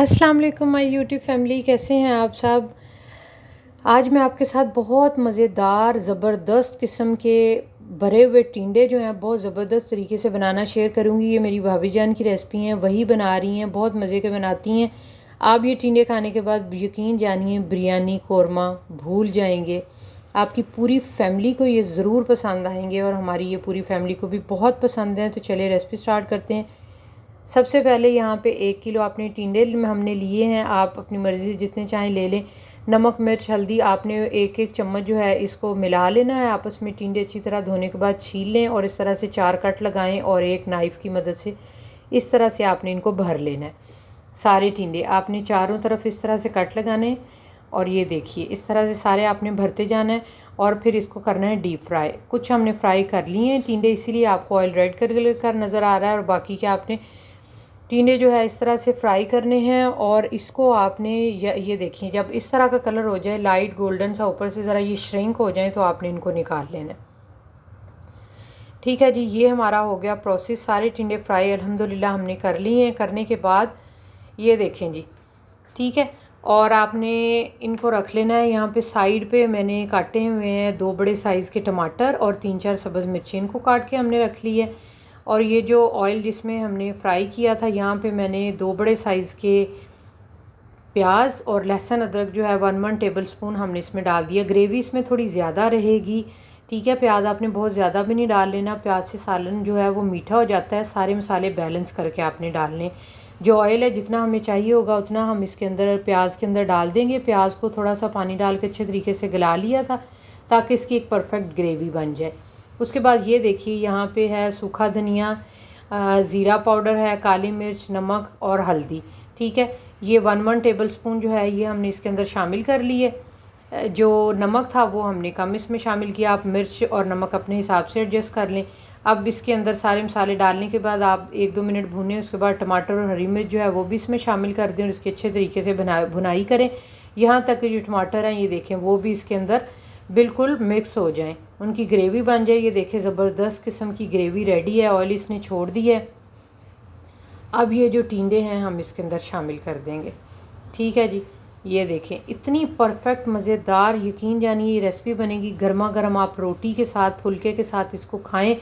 अस्सलाम वालेकुम my YouTube family, कैसे हैं आप सब। आज मैं आपके साथ बहुत मज़ेदार ज़बरदस्त किस्म के भरे हुए टिंडे जो हैं बहुत ज़बरदस्त तरीके से बनाना शेयर करूंगी। ये मेरी भाभी जान की रेसिपी हैं, वही बना रही हैं, बहुत मज़े के बनाती हैं। आप ये टिंडे खाने के बाद यकीन जानिए बिरयानी कौरमा भूल जाएंगे। आपकी पूरी फैमिली को ये ज़रूर पसंद आएंगे और हमारी ये पूरी फैमिली को भी बहुत पसंद है। तो चलिए रेसिपी स्टार्ट करते हैं। सबसे पहले यहाँ पे 1 किलो आपने टिंडे हमने लिए हैं। आप अपनी मर्ज़ी से जितने चाहें ले लें। नमक मिर्च हल्दी आपने एक एक चम्मच जो है इसको मिला लेना है आपस में। टिंडे अच्छी तरह धोने के बाद छील लें और इस तरह से 4 कट लगाएं और एक नाइफ़ की मदद से इस तरह से आपने इनको भर लेना है। सारे टिंडे आपने चारों तरफ इस तरह से कट लगाने हैं और ये देखिए इस तरह से सारे आपने भरते जाना है और फिर इसको करना है डीप फ्राई। कुछ हमने फ्राई कर लिए हैं टिंडे, इसीलिए आपको ऑयल रेड कर नज़र आ रहा है। और बाकी के आपने टिंडे जो है इस तरह से फ्राई करने हैं और इसको आपने ये देखिए जब इस तरह का कलर हो जाए लाइट गोल्डन सा, ऊपर से ज़रा ये श्रिंक हो जाए तो आपने इनको निकाल लेना है। ठीक है जी, ये हमारा हो गया प्रोसेस। सारे टिंडे फ्राई अल्हम्दुलिल्लाह हमने कर लिए हैं। करने के बाद ये देखें जी, ठीक है, और आपने इनको रख लेना है। यहाँ पे साइड पे मैंने काटे हुए हैं 2 बड़े साइज़ के टमाटर और 3-4 सब्ज़ मिर्ची, इनको काट के हमने रख ली है। और ये जो ऑयल जिसमें हमने फ्राई किया था, यहाँ पे मैंने 2 बड़े साइज़ के प्याज और लहसुन अदरक जो है 1 टेबल स्पून हमने इसमें डाल दिया। ग्रेवी इसमें थोड़ी ज़्यादा रहेगी, ठीक है। प्याज आपने बहुत ज़्यादा भी नहीं डाल लेना, प्याज से सालन जो है वो मीठा हो जाता है। सारे मसाले बैलेंस करके आपने डालने। जो ऑयल है जितना हमें चाहिए होगा उतना हम इसके अंदर प्याज के अंदर डाल देंगे। प्याज को थोड़ा सा पानी डाल के अच्छे तरीके से गला लिया था ताकि इसकी एक परफेक्ट ग्रेवी बन जाए। उसके बाद ये देखिए यहाँ पे है सूखा धनिया, ज़ीरा पाउडर है, काली मिर्च, नमक और हल्दी, ठीक है। ये 1 टेबल स्पून जो है ये हमने इसके अंदर शामिल कर लिए। जो नमक था वो हमने कम इसमें शामिल किया। आप मिर्च और नमक अपने हिसाब से एडजस्ट कर लें। अब इसके अंदर सारे मसाले डालने के बाद आप 1-2 मिनट भूनें। उसके बाद टमाटर और हरी मिर्च जो है वो भी इसमें शामिल कर दें और इसकी अच्छे तरीके से भुनाई करें यहाँ तक कि जो टमाटर हैं ये देखें वो भी इसके अंदर बिल्कुल मिक्स हो जाएं, उनकी ग्रेवी बन जाए। ये देखें ज़बरदस्त किस्म की ग्रेवी रेडी है, ऑयल इसने छोड़ दी है। अब ये जो टिंडे हैं हम इसके अंदर शामिल कर देंगे, ठीक है जी। ये देखें इतनी परफेक्ट मज़ेदार, यकीन जानिए ये रेसिपी बनेगी गर्मा गर्म। आप रोटी के साथ फुल्के के साथ इसको खाएं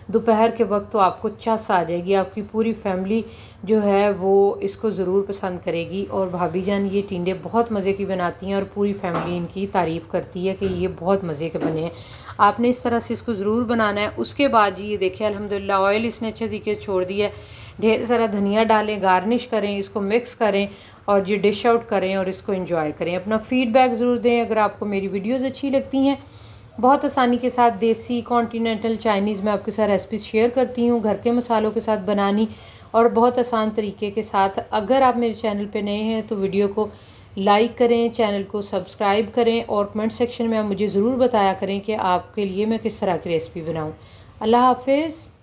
दोपहर के वक्त तो आपको चस आ जाएगी। आपकी पूरी फैमिली जो है वो इसको ज़रूर पसंद करेगी। और भाभी जान ये टिंडे बहुत मज़े की बनाती हैं और पूरी फैमिली इनकी तारीफ़ करती है कि ये बहुत मज़े के बने हैं। आपने इस तरह से इसको ज़रूर बनाना है। उसके बाद जी ये देखिए अल्हम्दुलिल्लाह ऑयल इसने अच्छे तरीके से छोड़ दिया है। ढेर सारा धनिया डालें, गार्निश करें, इसको मिक्स करें और ये डिश आउट करें और इसको एंजॉय करें। अपना फ़ीडबैक ज़रूर दें अगर आपको मेरी वीडियोज़ अच्छी लगती हैं। बहुत आसानी के साथ देसी, कॉन्टिनेंटल, चाइनीज़ में आपके साथ रेसिपी शेयर करती हूँ, घर के मसालों के साथ बनानी और बहुत आसान तरीके के साथ। अगर आप मेरे चैनल पे नए हैं तो वीडियो को लाइक करें, चैनल को सब्सक्राइब करें और कमेंट सेक्शन में आप मुझे ज़रूर बताया करें कि आपके लिए मैं किस तरह की रेसिपी बनाऊँ। अल्लाह हाफिज़।